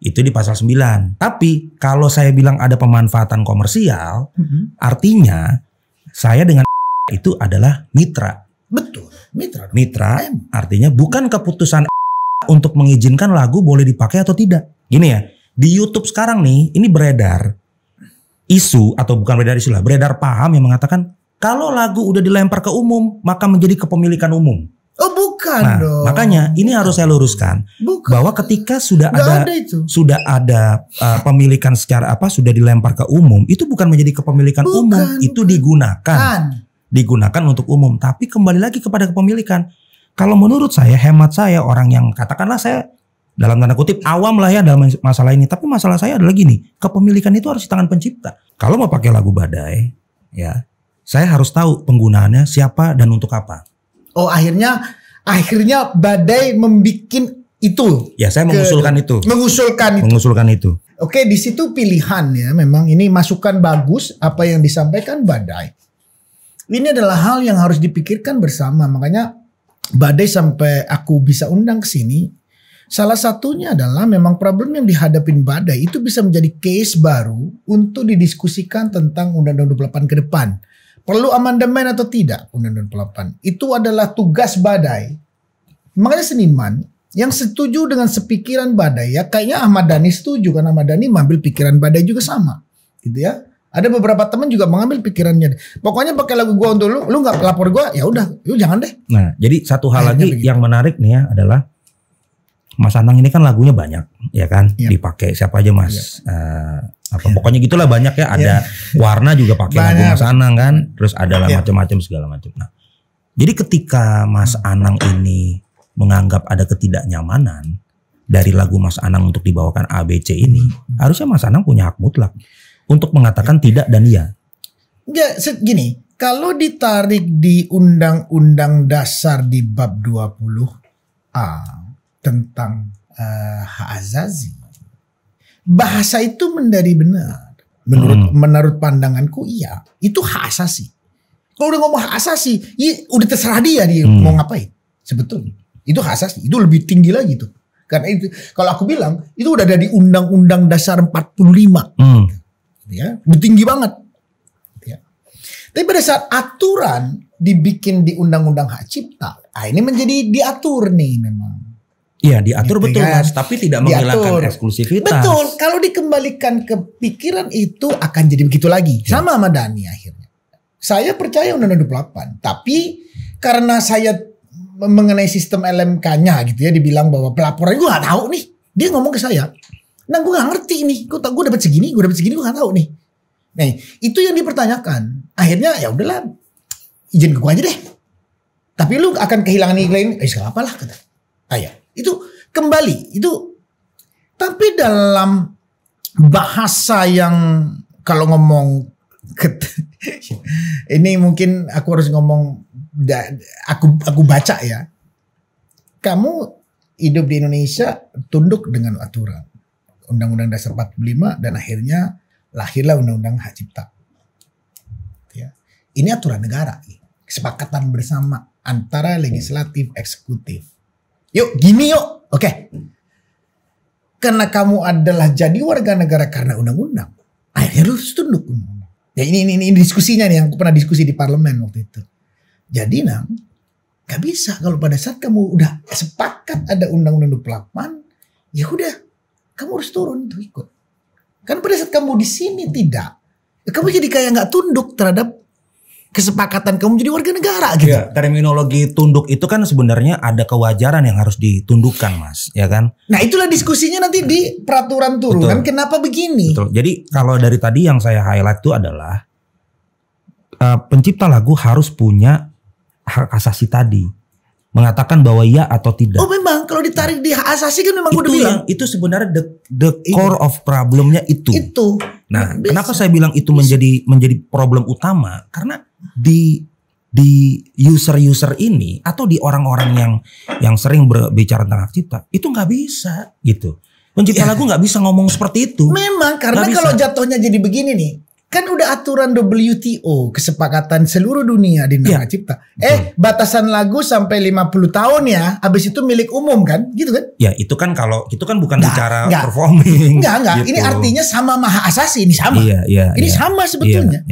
Itu di pasal 9. Tapi kalau saya bilang ada pemanfaatan komersial, artinya saya dengan itu adalah mitra. Betul, mitra artinya bukan keputusan untuk mengizinkan lagu boleh dipakai atau tidak. Gini ya, di YouTube sekarang nih ini beredar isu atau bukan beredar isu lah, beredar paham yang mengatakan kalau lagu udah dilempar ke umum maka menjadi kepemilikan umum. Oh bukan dong. Makanya ini harus saya luruskan bahwa ketika sudah ada pemilikan secara sudah dilempar ke umum, itu bukan menjadi kepemilikan umum, itu digunakan untuk umum, tapi kembali lagi kepada kepemilikan. Kalau menurut saya, hemat saya, orang yang katakanlah saya dalam tanda kutip awam lah ya dalam masalah ini, tapi masalah saya adalah gini, kepemilikan itu harus di tangan pencipta. Kalau mau pakai lagu Badai, ya saya harus tahu penggunaannya siapa dan untuk apa. Oh akhirnya Badai membikin itu. Ya saya mengusulkan itu. Mengusulkan itu. Oke, di situ pilihan ya, memang ini masukan bagus apa yang disampaikan Badai. Ini adalah hal yang harus dipikirkan bersama. Makanya Badai sampai aku bisa undang ke sini. Salah satunya adalah memang problem yang dihadapin Badai itu bisa menjadi case baru untuk didiskusikan tentang Undang-Undang 28 ke depan. Perlu amandemen atau tidak Undang-Undang 28? Itu adalah tugas Badai. Makanya seniman yang setuju dengan sepikiran Badai ya kayaknya Ahmad Dhani setuju, karena Ahmad Dhani mengambil pikiran Badai juga sama. Gitu ya. Ada beberapa teman juga mengambil pikirannya. Pokoknya pakai lagu gua untuk lu nggak lapor gua, ya udah, lu jangan deh. Nah, jadi satu hal lagi yang menarik nih ya adalah Mas Anang ini kan lagunya banyak, ya kan? Dipakai siapa aja Mas? Pokoknya gitulah banyak ya. Ada warna juga pakai lagu Mas Anang kan. Terus ada lah macam-macam segala macam. Nah, jadi ketika Mas Anang ini menganggap ada ketidaknyamanan dari lagu Mas Anang untuk dibawakan ABC ini, harusnya Mas Anang punya hak mutlak untuk mengatakan tidak dan iya. Ya, gini, kalau ditarik di Undang-Undang Dasar di bab 20A tentang hak azazi, bahasa itu menjadi benar. Menurut pandanganku iya, itu hak asasi. Kalau udah ngomong hak asasi, ya udah terserah dia mau ngapain. Sebetulnya itu hak asasi, itu lebih tinggi lagi tuh. Karena itu kalau aku bilang itu udah ada di Undang-Undang Dasar 45. Ya, udah tinggi banget. Ya. Tapi pada saat aturan dibikin di Undang-Undang Hak Cipta, ini menjadi diatur nih memang. Iya diatur gitu betul kan? Mas, tapi tidak menghilangkan eksklusivitas. Betul, kalau dikembalikan ke pikiran itu akan jadi begitu lagi. Sama Dani akhirnya. Saya percaya Undang-Undang 28, tapi karena saya mengenai sistem LMK-nya gitu ya, dibilang bahwa pelaporan gue gak tahu nih. Dia ngomong ke saya, nah gue gak ngerti nih, gue dapat segini, gue gak tahu nih. Nah itu yang dipertanyakan. Akhirnya ya udahlah, izin ke gue aja deh. Tapi lu akan kehilangan nilai, gak apa lah kata. Ya. Itu kembali itu, tapi dalam bahasa yang kalau ngomong ini mungkin aku harus ngomong, aku baca ya, kamu hidup di Indonesia tunduk dengan aturan Undang-Undang Dasar 45 dan akhirnya lahirlah Undang-Undang Hak Cipta ya. Ini aturan negara, kesepakatan bersama antara legislatif eksekutif. Yuk gini yuk, oke. Karena kamu adalah jadi warga negara karena undang-undang, akhirnya lu harus tunduk undang-undang. Ya ini diskusinya nih, yang aku pernah diskusi di parlemen waktu itu. Jadi gak bisa kalau pada saat kamu udah sepakat ada undang-undang 28, ya udah kamu harus turun untuk ikut. Kan pada saat kamu di sini tidak, kamu jadi kayak nggak tunduk terhadap kesepakatan kamu jadi warga negara gitu. Ya, terminologi tunduk itu kan sebenarnya ada kewajaran yang harus ditundukkan Mas, ya kan? Nah itulah diskusinya nanti di peraturan turunan. Betul. Kenapa begini? Betul. Jadi kalau dari tadi yang saya highlight itu adalah pencipta lagu harus punya hak asasi tadi, mengatakan bahwa iya atau tidak. Oh memang kalau ditarik di hak asasi kan memang udah bilang. Itu sebenarnya the core of problemnya itu. Nah, kenapa saya bilang itu menjadi problem utama? Karena di user ini atau di orang-orang yang sering berbicara tentang hak cipta itu nggak bisa gitu. Pencipta lagu nggak bisa ngomong seperti itu. Memang karena kalau jatuhnya jadi begini nih, kan udah aturan WTO, kesepakatan seluruh dunia di hak cipta. Batasan lagu sampai 50 tahun ya, habis itu milik umum kan, gitu kan? Ya itu kan kalau itu kan bukan bicara performing. Enggak. Gitu. Ini artinya sama hak asasi, ini sama. Ini sama sebetulnya.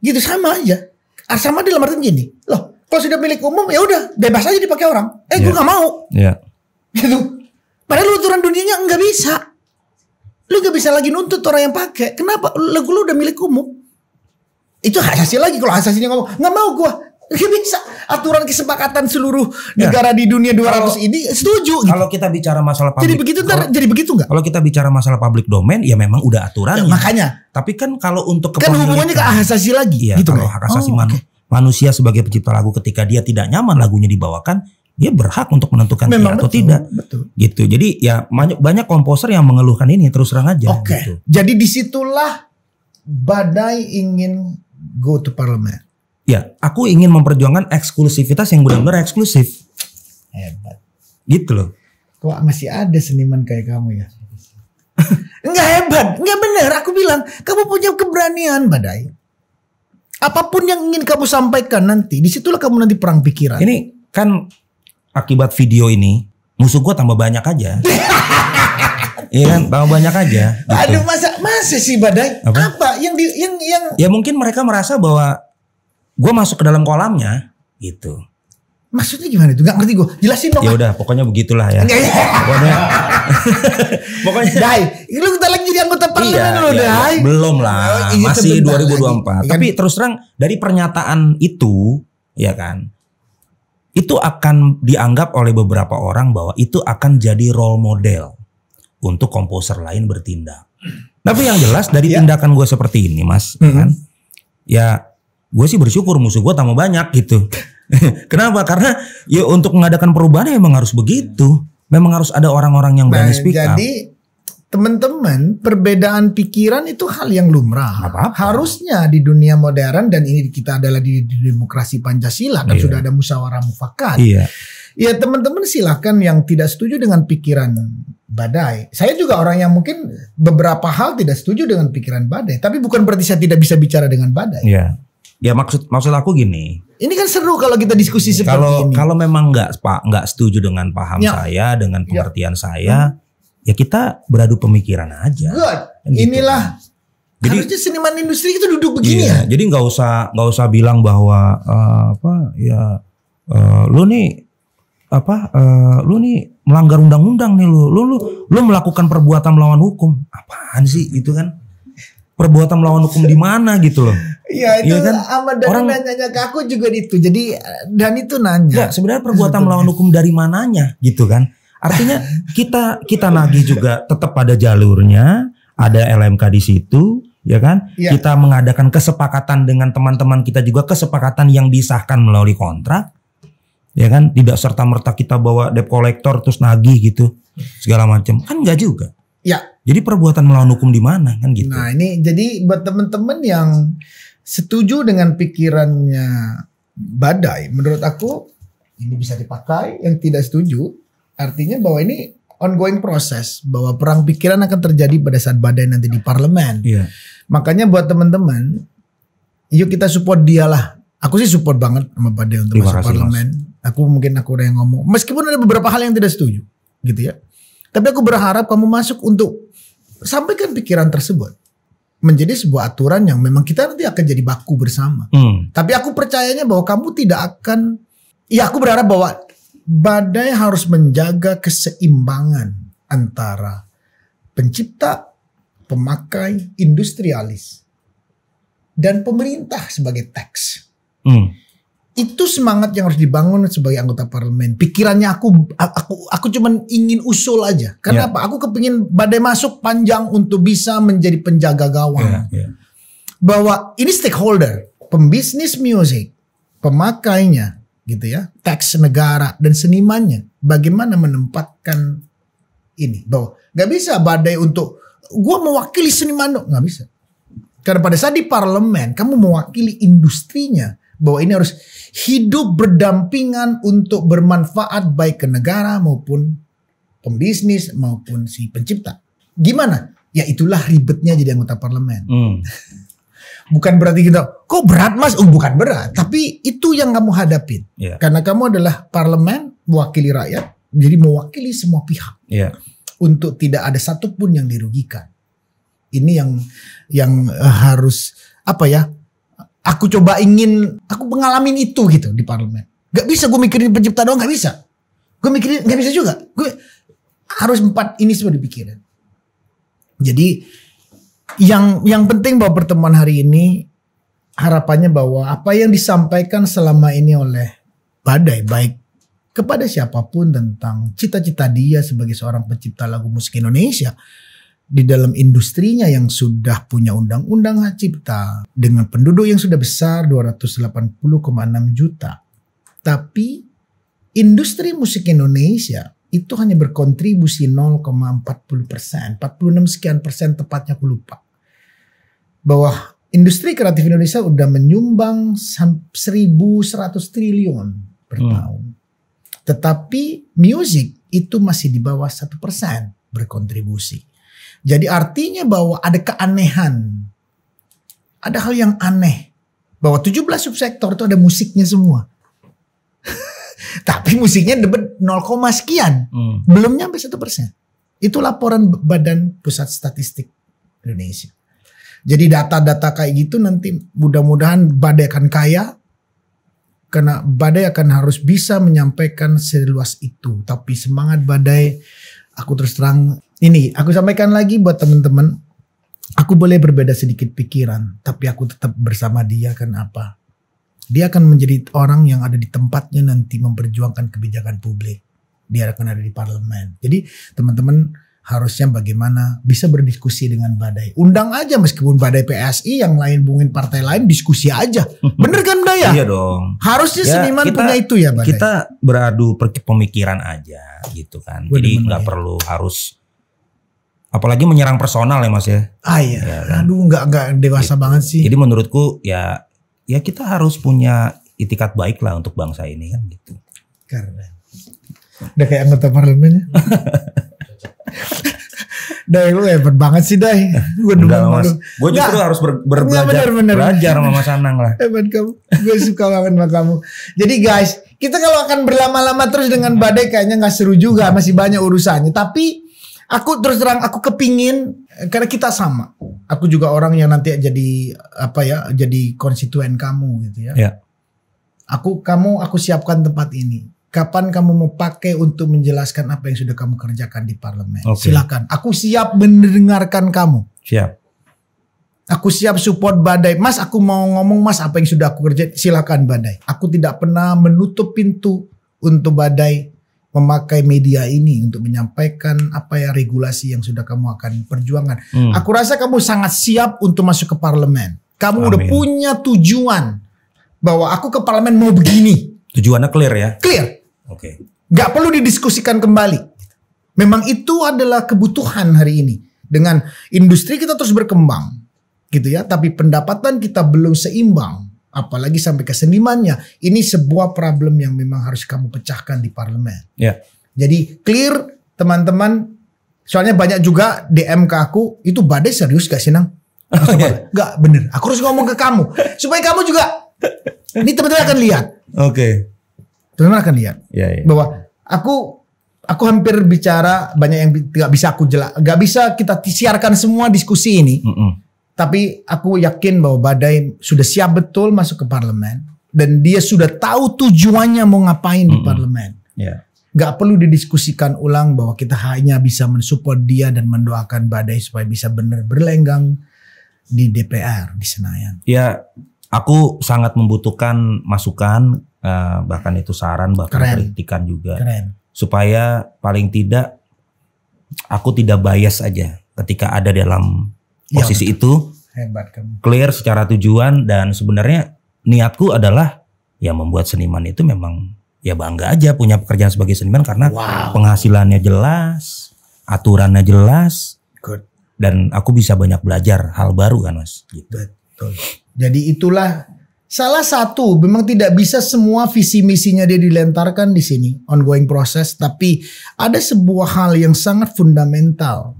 Gitu sama aja. Sama dalam artian gini. Loh, kalau sudah milik umum ya udah bebas aja dipakai orang. Gue gak mau. Gitu. Padahal aturan dunianya nggak bisa. Lu gak bisa lagi nuntut orang yang pakai. Kenapa? Lagu lu udah milik umum. Itu hak asasi lagi. Kalau hak asasinya ngomong nggak mau gua. Gak bisa. Aturan kesepakatan seluruh negara di dunia 200 ini setuju. Kalau kita bicara masalah public, jadi begitu nggak? Kalau kita bicara masalah public domain, ya memang udah aturannya. Makanya. Tapi kan kalau untuk kan hubungannya ke hak asasi lagi. Gitu kalau hak asasi manusia sebagai pencipta lagu, ketika dia tidak nyaman lagunya dibawakan, dia berhak untuk menentukan iya atau tidak. Betul. Gitu. Jadi ya banyak komposer yang mengeluhkan ini, terus terang aja. Gitu. Jadi disitulah Badai ingin go to parliament. Ya, aku ingin memperjuangkan eksklusivitas yang benar-benar eksklusif. Hebat. Gitu loh. Kok masih ada seniman kayak kamu ya? Enggak hebat, enggak benar. Aku bilang, kamu punya keberanian Badai. Apapun yang ingin kamu sampaikan nanti, disitulah kamu nanti perang pikiran. Ini kan akibat video ini, musuh gue tambah banyak aja. Iya kan, tambah banyak aja. Gitu. Aduh, masa sih Badai? Apa? Yang Ya mungkin mereka merasa bahwa gue masuk ke dalam kolamnya gitu. Maksudnya gimana itu? Gak ngerti gue. Jelasin dong. Ya udah, pokoknya begitulah ya. Pokoknya. Dai, lu kita lagi jadi anggota parlemen dulu, Dai. Belum lah, masih 2024. Tapi terus terang dari pernyataan itu, ya kan, itu akan dianggap oleh beberapa orang bahwa itu akan jadi role model untuk komposer lain bertindak. Tapi yang jelas dari tindakan gue seperti ini, Mas, kan, ya. Gue sih bersyukur musuh gue tambah banyak gitu. Kenapa? Karena ya untuk mengadakan perubahan memang harus begitu. Memang harus ada orang-orang yang berani speak up. Jadi teman-teman, perbedaan pikiran itu hal yang lumrah. Harusnya di dunia modern, dan ini kita adalah di demokrasi Pancasila kan sudah ada musyawarah mufakat. Ya teman-teman silahkan yang tidak setuju dengan pikiran Badai. Saya juga orang yang mungkin beberapa hal tidak setuju dengan pikiran Badai. Tapi bukan berarti saya tidak bisa bicara dengan Badai. Ya maksud aku gini. Ini kan seru kalau kita diskusi seperti ini. Kalau memang nggak setuju dengan paham saya, dengan pengertian saya, ya kita beradu pemikiran aja. Good. Kan inilah. Gitu. Jadi harusnya seniman industri itu duduk begini ya. Jadi nggak usah bilang bahwa lu nih melanggar undang-undang nih lu melakukan perbuatan melawan hukum. Apaan sih itu kan? Perbuatan melawan hukum di mana gitu loh. Iya itu kan? Ahmad Dhani nanya ke aku juga itu. Jadi dan itu nanya. Ya, sebenarnya perbuatan melawan hukum dari mananya gitu kan. Artinya kita nagih juga tetap pada jalurnya. Ada LMK di situ ya kan. Ya. Kita mengadakan kesepakatan dengan teman-teman kita juga. Kesepakatan yang disahkan melalui kontrak. Ya kan. Tidak serta-merta kita bawa debt collector terus nagih gitu. Segala macam. Kan enggak juga. Ya. Jadi perbuatan melawan hukum di mana kan gitu. Nah ini jadi buat teman-teman yang setuju dengan pikirannya Badai, menurut aku ini bisa dipakai. Yang tidak setuju artinya bahwa ini ongoing proses, bahwa perang pikiran akan terjadi pada saat Badai nanti di parlemen. Iya. Makanya buat teman-teman, yuk kita support dia lah. Aku sih support banget sama Badai untuk masuk parlemen. Mas. Aku udah yang ngomong, meskipun ada beberapa hal yang tidak setuju, gitu ya. Tapi aku berharap kamu masuk untuk sampaikan pikiran tersebut menjadi sebuah aturan yang memang kita nanti akan jadi baku bersama. Tapi aku percayanya bahwa kamu tidak akan. Ya aku berharap bahwa Badai harus menjaga keseimbangan antara pencipta, pemakai, industrialis, dan pemerintah sebagai teks. Itu semangat yang harus dibangun sebagai anggota parlemen. Pikirannya aku cuman ingin usul aja. Kenapa? Aku kepingin Badai masuk panjang untuk bisa menjadi penjaga gawang. Bahwa ini stakeholder, pembisnis musik, pemakainya, gitu ya, teks negara dan senimannya. Bagaimana menempatkan ini? Bahwa nggak bisa Badai untuk gua mewakili seniman, nggak bisa. Karena pada saat di parlemen kamu mewakili industrinya. Bahwa ini harus hidup berdampingan untuk bermanfaat baik ke negara maupun pembisnis maupun si pencipta. Gimana? Ya itulah ribetnya jadi anggota parlemen. Bukan berarti kita, kok berat mas? Oh bukan berat. Tapi itu yang kamu hadapin. Karena kamu adalah parlemen, mewakili rakyat. Jadi mewakili semua pihak. Untuk tidak ada satupun yang dirugikan. Ini yang harus apa ya? Aku pengalamin itu gitu di parlemen. Gak bisa gue mikirin pencipta doang, gak bisa. Gue mikirin, gak bisa juga. Gue harus 4 ini semua dipikirin. Jadi yang penting bahwa pertemuan hari ini harapannya bahwa apa yang disampaikan selama ini oleh Badai baik kepada siapapun tentang cita-cita dia sebagai seorang pencipta lagu musik Indonesia. Di dalam industrinya yang sudah punya undang-undang hak cipta dengan penduduk yang sudah besar 280,6 juta. Tapi industri musik Indonesia itu hanya berkontribusi 0,40%, 46 sekian persen tepatnya aku lupa. Bahwa industri kreatif Indonesia udah menyumbang 1.100 triliun per tahun. Tetapi musik itu masih di bawah 1% berkontribusi. Jadi artinya bahwa ada keanehan. Ada hal yang aneh. Bahwa 17 subsektor itu ada musiknya semua. Tapi musiknya dapat 0, sekian. Belum nyampe 1%. Itu laporan Badan Pusat Statistik Indonesia. Jadi data-data kayak gitu nanti mudah-mudahan Badai akan kaya. Karena Badai akan harus bisa menyampaikan seluas itu. Tapi semangat Badai, aku terus terang. Ini aku sampaikan lagi buat teman-teman. Aku boleh berbeda sedikit pikiran, tapi aku tetap bersama dia. Kenapa? Dia akan menjadi orang yang ada di tempatnya nanti memperjuangkan kebijakan publik. Dia akan ada di parlemen. Jadi teman-teman harusnya bagaimana bisa berdiskusi dengan Badai. Undang aja meskipun Badai PSI, yang lain bungin partai lain diskusi aja. Bener kan Badai ya? Iya dong. Harusnya ya, seniman punya itu ya Badai. Kita beradu pemikiran aja gitu kan. Jadi nggak perlu harus. Apalagi menyerang personal ya mas ya. Iya. Ya, kan? Aduh nggak dewasa banget sih. Jadi menurutku ya kita harus punya itikat baik lah untuk bangsa ini kan gitu. Karena udah kayak anggota parlemen ya. Dai lu hebat banget sih Dai. Gue Gue justru harus belajar sama Mas Anang lah. Hebat kamu. Gue suka banget sama kamu. Jadi guys, kita kalau akan berlama-lama terus dengan badai kayaknya nggak seru juga, masih banyak urusannya. Tapi aku terus terang aku kepingin karena kita sama. Aku juga orang yang nanti jadi jadi konstituen kamu gitu ya. Ya. Aku siapkan tempat ini. Kapan kamu mau pakai untuk menjelaskan apa yang sudah kamu kerjakan di parlemen? Okay. Silakan. Aku siap mendengarkan kamu. Siap. Aku siap support Badai. Mas, aku mau ngomong Mas apa yang sudah aku kerjakan. Silakan Badai. Aku tidak pernah menutup pintu untuk Badai memakai media ini untuk menyampaikan apa ya regulasi yang sudah kamu akan perjuangkan. Aku rasa kamu sangat siap untuk masuk ke parlemen. Kamu udah punya tujuan bahwa aku ke parlemen mau begini. Tujuannya clear ya? Clear. Oke. Gak perlu didiskusikan kembali. Memang itu adalah kebutuhan hari ini. Dengan industri kita terus berkembang, gitu ya. Tapi pendapatan kita belum seimbang, apalagi sampai ke senimannya. Ini sebuah problem yang memang harus kamu pecahkan di parlemen. Ya. Jadi clear teman-teman. Soalnya banyak juga DM ke aku, itu Badai serius gak sih Nang? Gak bener. Aku harus ngomong ke kamu supaya kamu juga. Ini teman-teman akan lihat. Oke. Teman-teman akan lihat bahwa aku hampir bicara banyak yang gak bisa aku gak bisa kita siarkan semua diskusi ini. Tapi aku yakin bahwa Badai sudah siap betul masuk ke parlemen dan dia sudah tahu tujuannya mau ngapain di parlemen. Gak perlu didiskusikan ulang bahwa kita hanya bisa mensupport dia dan mendoakan Badai supaya bisa benar berlenggang di DPR di Senayan. Ya, aku sangat membutuhkan masukan. Bahkan itu saran, bahkan kritikan juga. Supaya paling tidak aku tidak bias aja ketika ada dalam posisi itu. Hebat kamu. Clear secara tujuan dan sebenarnya niatku adalah ya membuat seniman itu memang ya bangga aja punya pekerjaan sebagai seniman karena penghasilannya jelas, aturannya jelas. Good. Dan aku bisa banyak belajar hal baru kan Mas. Gitu. Betul. Jadi itulah salah satu, memang tidak bisa semua visi misinya dia dilentarkan di sini, ongoing proses, tapi ada sebuah hal yang sangat fundamental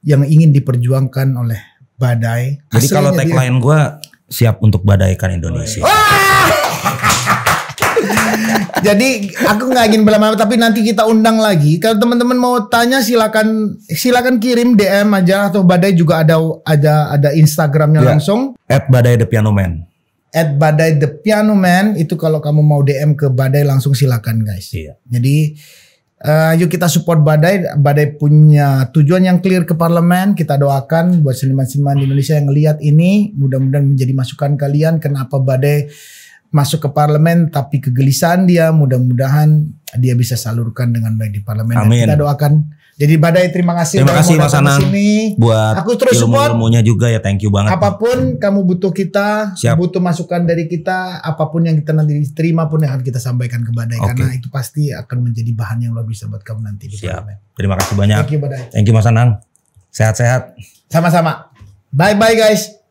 yang ingin diperjuangkan oleh Badai. Jadi kalau tagline gue siap untuk badaikan Indonesia. Jadi aku nggak ingin berlama-lama, tapi nanti kita undang lagi. Kalau teman-teman mau tanya silakan kirim DM aja atau Badai juga ada Instagramnya langsung. @badai_the_piano_man. @badai_the_piano_man itu kalau kamu mau DM ke Badai langsung silakan guys. Iya. Jadi yuk kita support Badai. Badai punya tujuan yang clear ke parlemen. Kita doakan buat seniman-seniman di Indonesia yang ngelihat ini, mudah-mudahan menjadi masukan kalian kenapa Badai masuk ke parlemen, tapi kegelisahan dia mudah-mudahan dia bisa salurkan dengan baik di parlemen. Amin. Kita doakan. Jadi Badai terima kasih Mas Anang buat aku terus support ilmunya juga ya, thank you banget. Apapun kamu butuh kita, butuh masukan dari kita, apapun yang kita nanti terima pun yang akan kita sampaikan ke Badai karena itu pasti akan menjadi bahan yang luar biasa buat kamu nanti di parlemen. Terima kasih banyak. Thank you Badai. Thank you Mas Anang. Sehat-sehat. Sama-sama. Bye-bye guys.